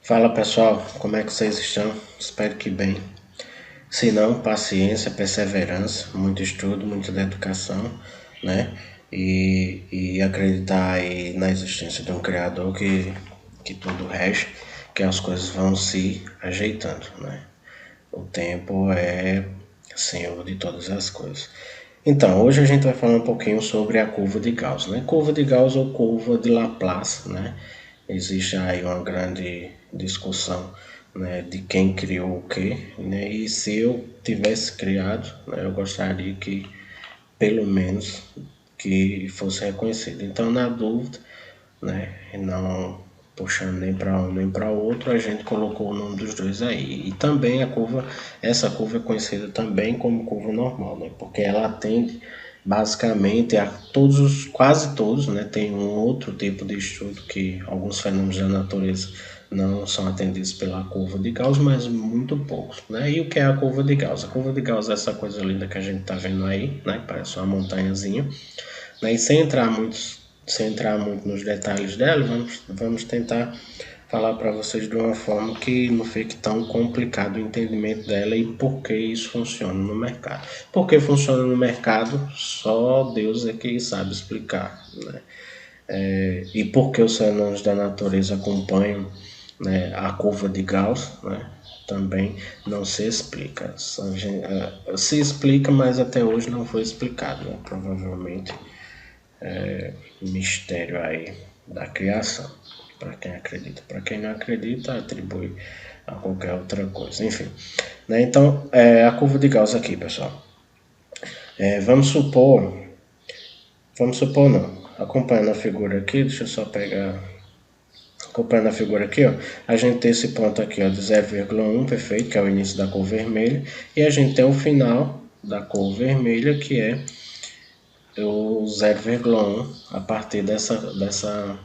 Fala pessoal, como é que vocês estão? Espero que bem. Se não, paciência, perseverança, muito estudo, muita dedicação, né? E acreditar aí na existência de um Criador que tudo rege, que as coisas vão se ajeitando, né? O tempo é senhor de todas as coisas. Então, hoje a gente vai falar um pouquinho sobre a curva de Gauss, né? Curva de Gauss ou curva de Laplace, né? Existe aí uma grande discussão, né, de quem criou o quê, né? E se eu tivesse criado, né, eu gostaria que pelo menos que fosse reconhecido. Então, na dúvida, né, e não puxando nem para um nem para outro, a gente colocou o nome dos dois aí. E também essa curva é conhecida também como curva normal, né, porque ela atende basicamente a todos, quase todos, né, tem um outro tipo de estudo que alguns fenômenos da natureza não são atendidos pela curva de Gauss, mas muito poucos, né? E o que é a curva de Gauss? A curva de Gauss é essa coisa linda que a gente está vendo aí, né? Parece uma montanhazinha, né? E sem entrar muito nos detalhes dela, vamos tentar falar para vocês de uma forma que não fique tão complicado o entendimento dela e por que isso funciona no mercado. Por que funciona no mercado, só Deus é que sabe explicar, né? E por que os fenômenos da natureza acompanham, né, a curva de Gauss, né? Também não se explica. Se explica, mas até hoje não foi explicado, né? Provavelmente mistério aí da criação, para quem acredita. Para quem não acredita, atribui a qualquer outra coisa. Enfim, né? Então, a curva de Gauss aqui, pessoal. Vamos supor não, acompanhando a figura aqui, deixa eu só pegar, acompanhando a figura aqui, ó, a gente tem esse ponto aqui, ó, de 0,1, perfeito, que é o início da cor vermelha, e a gente tem o final da cor vermelha, que é o 0,1 a partir dessa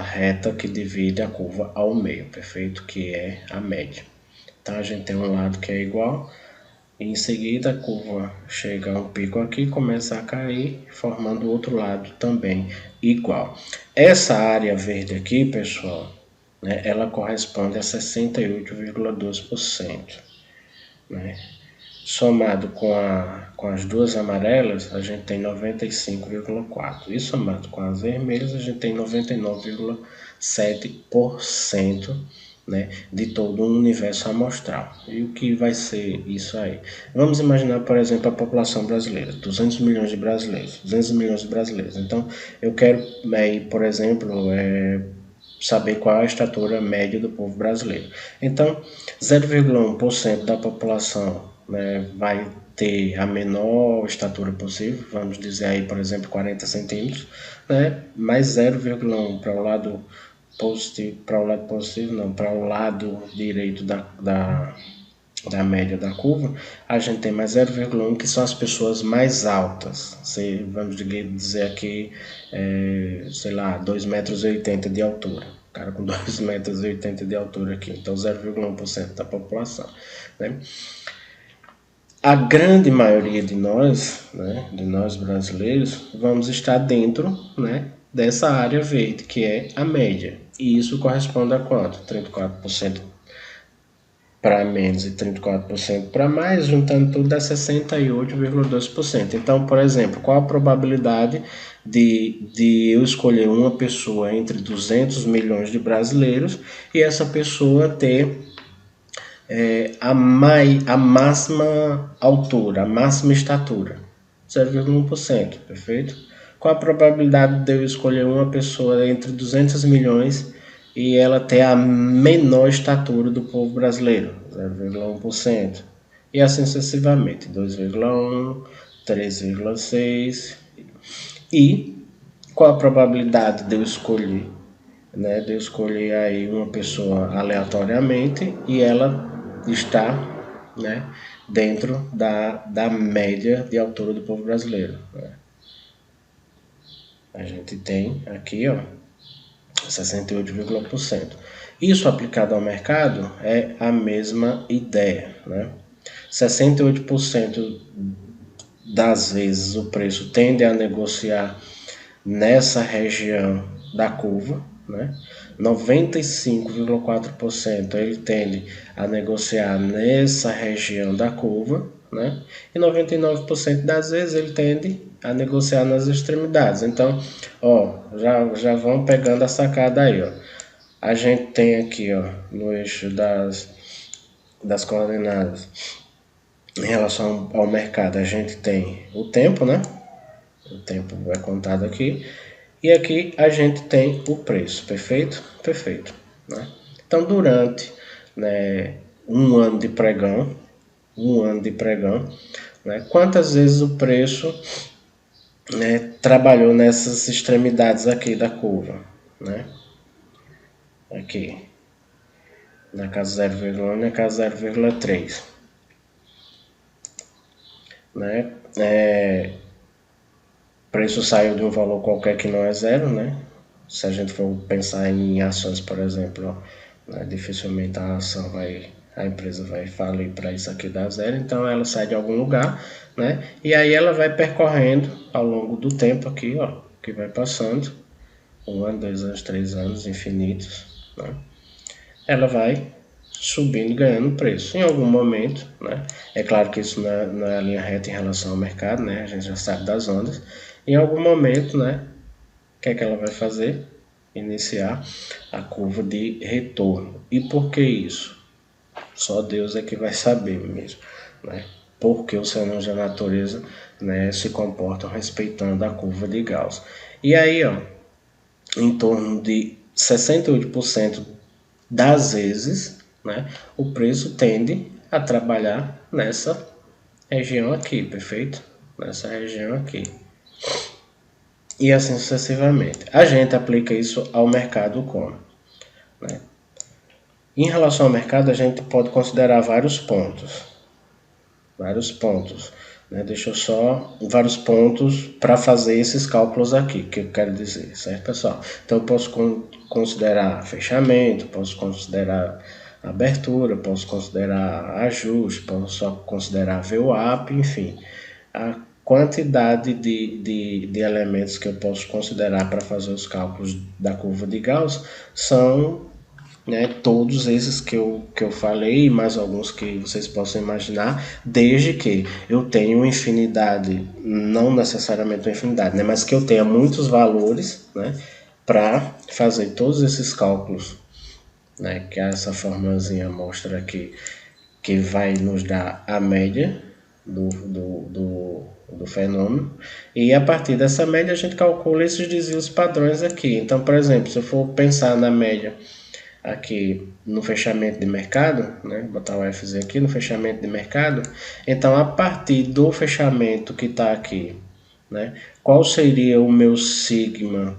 reta que divide a curva ao meio, perfeito? Que é a média. Então a gente tem um lado que é igual, e em seguida a curva chega a um pico aqui e começa a cair, formando o outro lado também igual. Essa área verde aqui, pessoal, né, ela corresponde a 68,2%. Né? Somado com as duas amarelas, a gente tem 95,4%. E somado com as vermelhas, a gente tem 99,7%, né, de todo o universo amostral. E o que vai ser isso aí? Vamos imaginar, por exemplo, a população brasileira, 200 milhões de brasileiros, 200 milhões de brasileiros. Então, eu quero, por exemplo, saber qual é a estatura média do povo brasileiro. Então, 0,1% da população, né, vai ter a menor estatura possível, vamos dizer aí, por exemplo, 40 centímetros, né, mais 0,1 para o lado positivo, para o lado direito da média da curva, a gente tem mais 0,1, que são as pessoas mais altas. Vamos dizer aqui, sei lá, 2,80 m de altura. O cara com 2,80 m de altura aqui. Então, 0,1% da população. Né? A grande maioria de nós, né, de nós brasileiros, vamos estar dentro, né, dessa área verde, que é a média. E isso corresponde a quanto? 34% para menos e 34% para mais, juntando tudo dá 68,2%. Então, por exemplo, qual a probabilidade de eu escolher uma pessoa entre 200 milhões de brasileiros e essa pessoa ter a máxima altura, a máxima estatura? 0,1%, perfeito? Qual a probabilidade de eu escolher uma pessoa entre 200 milhões e ela ter a menor estatura do povo brasileiro? 0,1%. E assim sucessivamente, 2,1, 3,6. E qual a probabilidade de eu escolher, né, de eu escolher aí uma pessoa aleatoriamente e ela está, né, dentro da média de altura do povo brasileiro? Né? A gente tem aqui, ó, 68,1%. Isso aplicado ao mercado é a mesma ideia, né? 68% das vezes o preço tende a negociar nessa região da curva, né? 95,4% ele tende a negociar nessa região da curva, né? E 99% das vezes ele tende a negociar nas extremidades. Então, ó, já vão pegando a sacada aí, ó. A gente tem aqui, ó, no eixo das coordenadas, em relação ao mercado, a gente tem o tempo, né? O tempo é contado aqui. E aqui a gente tem o preço, perfeito? Perfeito. Né? Então, durante, né, um ano de pregão, né, quantas vezes o preço, né, trabalhou nessas extremidades aqui da curva, né? Aqui, na casa 0,1 e na casa 0,3. Né? O preço saiu de um valor qualquer que não é zero, né? Se a gente for pensar em ações, por exemplo, né, dificilmente a empresa vai falir para isso aqui dar zero, então ela sai de algum lugar, né? E aí ela vai percorrendo ao longo do tempo aqui, ó, que vai passando, 1 ano, 2 anos, 3 anos, infinitos, né? Ela vai subindo e ganhando preço. Em algum momento, né? É claro que isso não é a linha reta em relação ao mercado, né? A gente já sabe das ondas. Em algum momento, né? O que é que ela vai fazer? Iniciar a curva de retorno. E por que isso? Só Deus é que vai saber mesmo, né? Porque os fenômenos da natureza, né, se comportam respeitando a curva de Gauss. E aí, ó, em torno de 68% das vezes, né, o preço tende a trabalhar nessa região aqui, perfeito? Nessa região aqui. E assim sucessivamente. A gente aplica isso ao mercado como? Né? Em relação ao mercado, a gente pode considerar vários pontos. Né? Deixa eu só vários pontos para fazer esses cálculos aqui, que eu quero dizer, certo, pessoal? Então, eu posso considerar fechamento, posso considerar abertura, posso considerar ajuste, posso considerar VWAP, enfim. A quantidade de elementos que eu posso considerar para fazer os cálculos da curva de Gauss são, né, todos esses que eu falei, mais alguns que vocês possam imaginar, desde que eu tenha uma infinidade, não necessariamente uma infinidade, né, mas que eu tenha muitos valores, né, para fazer todos esses cálculos, né, que essa formulazinha mostra aqui, que vai nos dar a média do fenômeno, e a partir dessa média a gente calcula esses desvios padrões aqui. Então, por exemplo, se eu for pensar na média aqui no fechamento de mercado, né, botar o Fz aqui no fechamento de mercado, então a partir do fechamento que está aqui, né, qual seria o meu sigma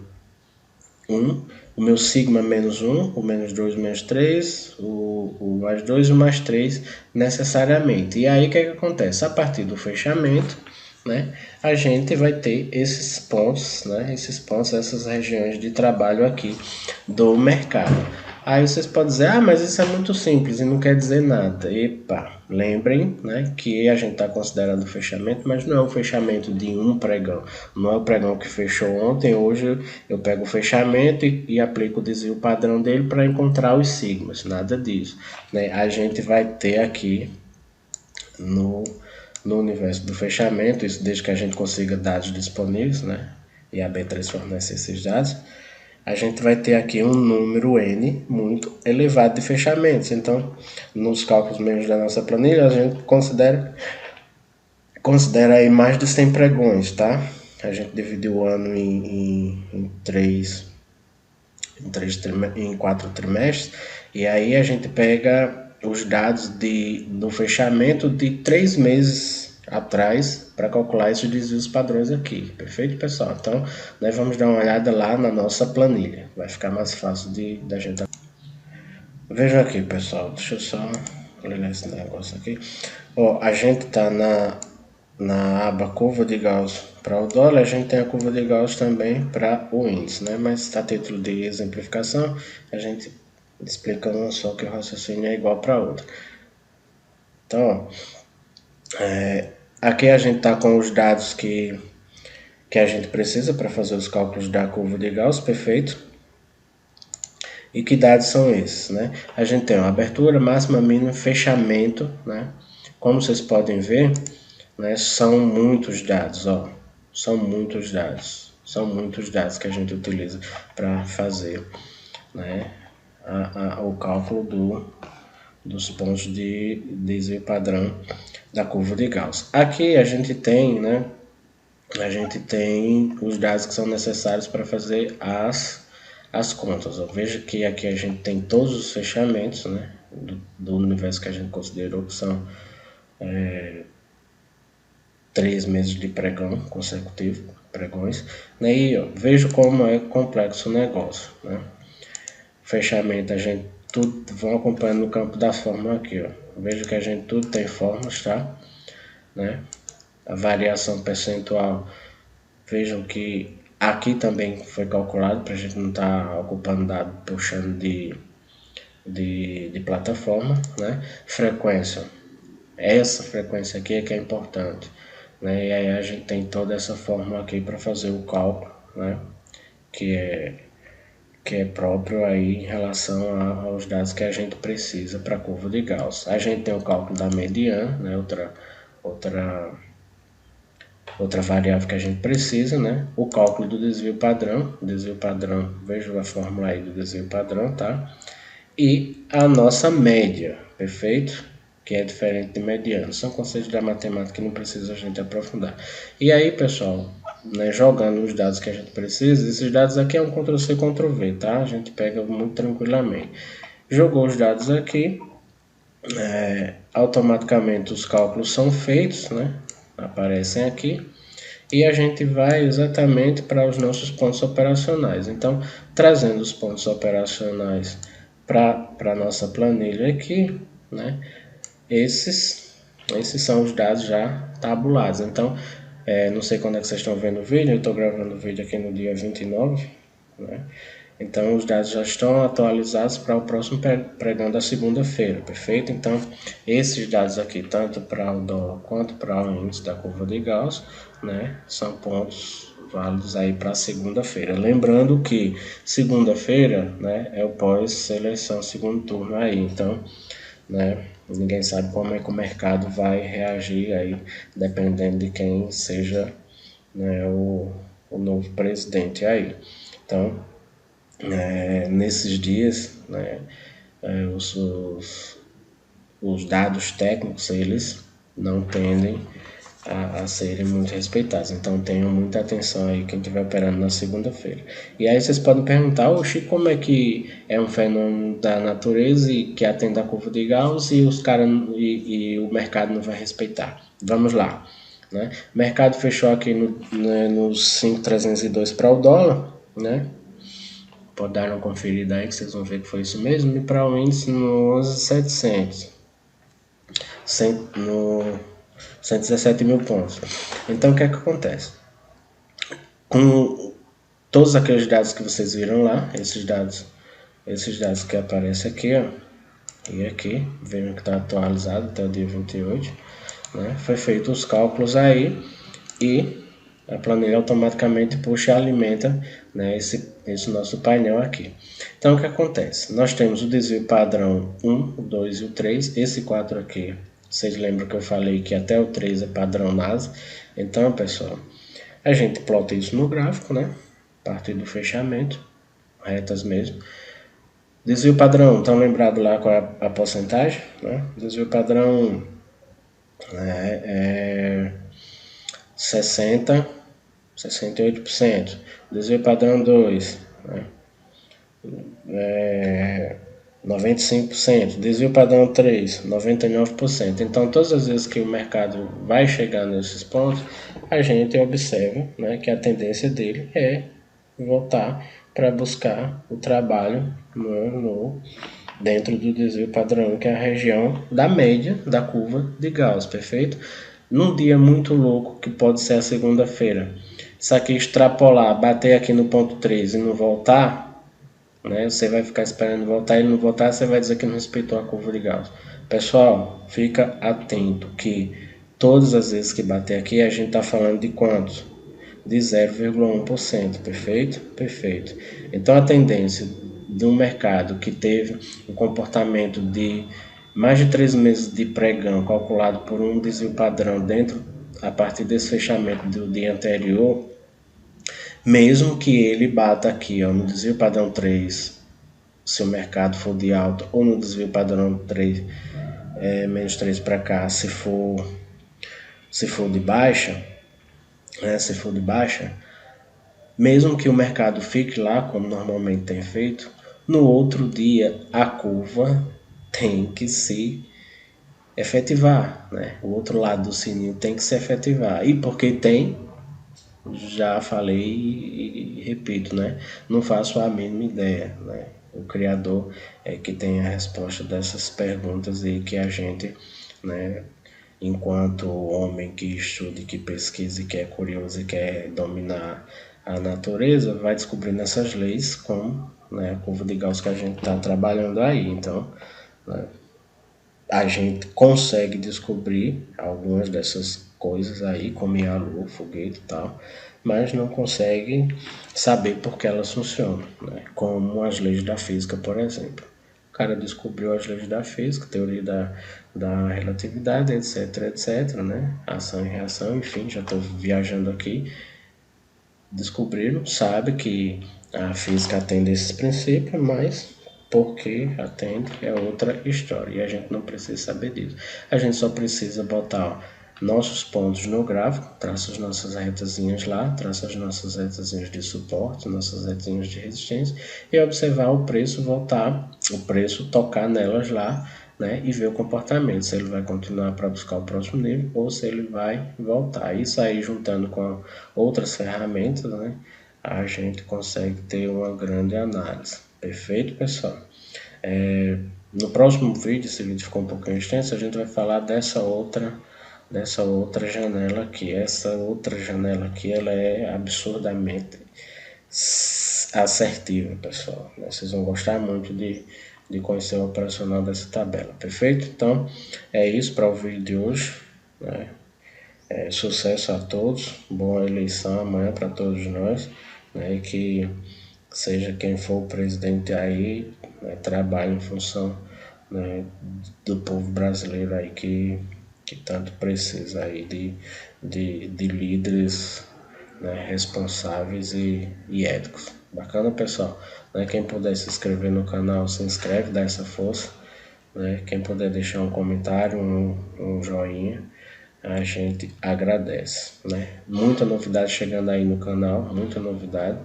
1, o meu sigma menos 1, o menos 2, o menos 3, o mais 2 e o mais 3 necessariamente. E aí o que acontece? A partir do fechamento, né, a gente vai ter esses pontos, né, essas regiões de trabalho aqui do mercado. Aí vocês podem dizer, ah, mas isso é muito simples e não quer dizer nada. Epa, lembrem, né, que a gente está considerando o fechamento, mas não é o fechamento de um pregão. Não é o pregão que fechou ontem, hoje eu pego o fechamento e aplico o desvio padrão dele para encontrar os sigmas, nada disso. Né? A gente vai ter aqui no universo do fechamento, isso desde que a gente consiga dados disponíveis, né? E a B3 fornece esses dados, a gente vai ter aqui um número N muito elevado de fechamentos. Então, nos cálculos mesmos da nossa planilha, a gente considera aí mais de 100 pregões, tá? A gente dividiu o ano em 4 trimestres, e aí a gente pega os dados do fechamento de 3 meses atrás para calcular esses desvios padrões aqui, perfeito, pessoal? Então, nós vamos dar uma olhada lá na nossa planilha, vai ficar mais fácil da gente. Veja aqui, pessoal, deixa eu só olhar esse negócio aqui. Ó, a gente tá na aba curva de Gauss para o dólar, a gente tem a curva de Gauss também para o índice, né? Mas a título de exemplificação, a gente explica uma só que o raciocínio é igual para outra. Então, ó, aqui a gente está com os dados que a gente precisa para fazer os cálculos da curva de Gauss, perfeito? E que dados são esses, né? A gente tem uma abertura, máxima, mínima, fechamento, né? Como vocês podem ver, né, são muitos dados, ó. São muitos dados. São muitos dados que a gente utiliza para fazer, né, o cálculo dos pontos de desvio padrão da curva de Gauss. Aqui a gente tem, né, os dados que são necessários para fazer as contas. Veja que aqui a gente tem todos os fechamentos, né, do universo que a gente considerou que são 3 meses de pregão consecutivo, pregões, né, e ó, veja como é complexo o negócio, né. Fechamento, a gente tudo vão acompanhando no campo das fórmulas aqui, ó. Veja que a gente tudo tem fórmulas, tá? Né? A variação percentual, vejam que aqui também foi calculado para a gente não estar ocupando dado puxando de plataforma, né? Frequência, essa frequência aqui é que é importante, né? E aí a gente tem toda essa fórmula aqui para fazer o cálculo, né? Que é próprio aí em relação aos dados que a gente precisa para a curva de Gauss. A gente tem o cálculo da mediana, né? Outra variável que a gente precisa, né? O cálculo do desvio padrão, veja a fórmula aí do desvio padrão, tá? E a nossa média, perfeito? Que é diferente de mediano. São conceitos da matemática que não precisa a gente aprofundar. E aí, pessoal, né, jogando os dados que a gente precisa, esses dados aqui é um Ctrl+C, Ctrl+V, tá? A gente pega muito tranquilamente. Jogou os dados aqui, automaticamente os cálculos são feitos, né? Aparecem aqui. E a gente vai exatamente para os nossos pontos operacionais. Então, trazendo os pontos operacionais para a nossa planilha aqui, né? Esses são os dados já tabulados. Então, não sei quando é que vocês estão vendo o vídeo, eu estou gravando o vídeo aqui no dia 29, né? Então, os dados já estão atualizados para o próximo pregão da segunda-feira, perfeito? Então, esses dados aqui, tanto para o dólar quanto para o índice da curva de Gauss, né, são pontos válidos aí para segunda-feira. Lembrando que segunda-feira, né, é o pós-seleção, segundo turno aí, então, né, ninguém sabe como é que o mercado vai reagir aí, dependendo de quem seja, né, o novo presidente aí. Então, nesses dias, né, os dados técnicos, eles não tendem a serem muito respeitados. Então tenham muita atenção aí quem estiver operando na segunda-feira. E aí vocês podem perguntar, oxi, como é que é um fenômeno da natureza e que atende a curva de Gauss e os caras e o mercado não vai respeitar? Vamos lá. Né? O mercado fechou aqui nos 5.302 para o dólar, né? Pode dar uma conferida aí que vocês vão ver que foi isso mesmo. E para o índice no 11.700, no 117 mil pontos. Então o que é que acontece? Com todos aqueles dados que vocês viram lá, esses dados que aparecem aqui, ó, e aqui, vejam que está atualizado até o dia 28, né? Foi feito os cálculos aí e a planilha automaticamente puxa e alimenta, né, esse nosso painel aqui. Então o que acontece? Nós temos o desvio padrão 1, o 2 e o 3, esse 4 aqui, vocês lembram que eu falei que até o 3 é padrão NASA? Então, pessoal, a gente plota isso no gráfico, né? A partir do fechamento, retas mesmo. Desvio padrão, estão lembrado lá qual é a porcentagem? Né? Desvio padrão é 68%. Desvio padrão 2, né? 95%, desvio padrão 3, 99%. Então, todas as vezes que o mercado vai chegar nesses pontos, a gente observa, né, que a tendência dele é voltar para buscar o trabalho dentro do desvio padrão, que é a região da média da curva de Gauss, perfeito? Num dia muito louco, que pode ser a segunda-feira, isso aqui extrapolar, bater aqui no ponto 3 e não voltar, né? Você vai ficar esperando voltar, ele não voltar, você vai dizer que não respeitou a curva de Gauss. Pessoal, fica atento que todas as vezes que bater aqui, a gente está falando de quantos? De 0,1%, perfeito? Perfeito. Então a tendência de um mercado que teve um comportamento de mais de 3 meses de pregão calculado por um desvio padrão dentro a partir desse fechamento do dia anterior, mesmo que ele bata aqui ó, no desvio padrão 3, se o mercado for de alta, ou no desvio padrão 3, menos 3 para cá, se for de baixa, né, se for de baixa, mesmo que o mercado fique lá, como normalmente tem feito, no outro dia a curva tem que se efetivar, né? O outro lado do sininho tem que se efetivar. E porque tem, já falei e repito, né? Não faço a mínima ideia, né? O Criador é que tem a resposta dessas perguntas e que a gente, né? Enquanto homem que estuda, que pesquisa, que é curioso e quer dominar a natureza, vai descobrindo essas leis com, né, a curva de Gauss que a gente está trabalhando aí. Então, né, a gente consegue descobrir algumas dessas coisas aí, como ir à lua, foguete e tal, mas não consegue saber por que elas funcionam, né? Como as leis da física, por exemplo. O cara descobriu as leis da física, teoria da relatividade, etc, etc, né? Ação e reação, enfim, já estou viajando aqui. Descobriram, sabe que a física atende esses princípios, mas porque atende é outra história e a gente não precisa saber disso. A gente só precisa botar nossos pontos no gráfico, traça as nossas retazinhas lá, traça as nossas retazinhas de suporte, nossas retazinhas de resistência e observar o preço voltar, o preço tocar nelas lá, né, e ver o comportamento, se ele vai continuar para buscar o próximo nível ou se ele vai voltar. Isso aí juntando com outras ferramentas, né, a gente consegue ter uma grande análise. Perfeito, pessoal? No próximo vídeo, esse vídeo ficou um pouquinho extenso, a gente vai falar dessa outra janela aqui. Essa outra janela aqui, ela é absurdamente assertiva, pessoal. Vocês vão gostar muito de conhecer o operacional dessa tabela, perfeito? Então, é isso para o vídeo de hoje, né? Sucesso a todos, boa eleição amanhã para todos nós, né? E que seja quem for o presidente aí, né, trabalhe em função, né, do povo brasileiro aí que tanto precisa aí de líderes, né, responsáveis e éticos. Bacana, pessoal? Né, quem puder se inscrever no canal, se inscreve, dá essa força. Né? Quem puder deixar um comentário, um joinha, a gente agradece. Né? Muita novidade chegando aí no canal, muita novidade.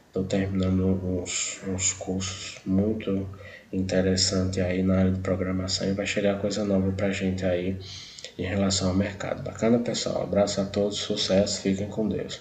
Estou terminando uns cursos muito interessantes aí na área de programação e vai chegar coisa nova pra gente aí em relação ao mercado. Bacana, pessoal? Abraço a todos, sucesso, fiquem com Deus.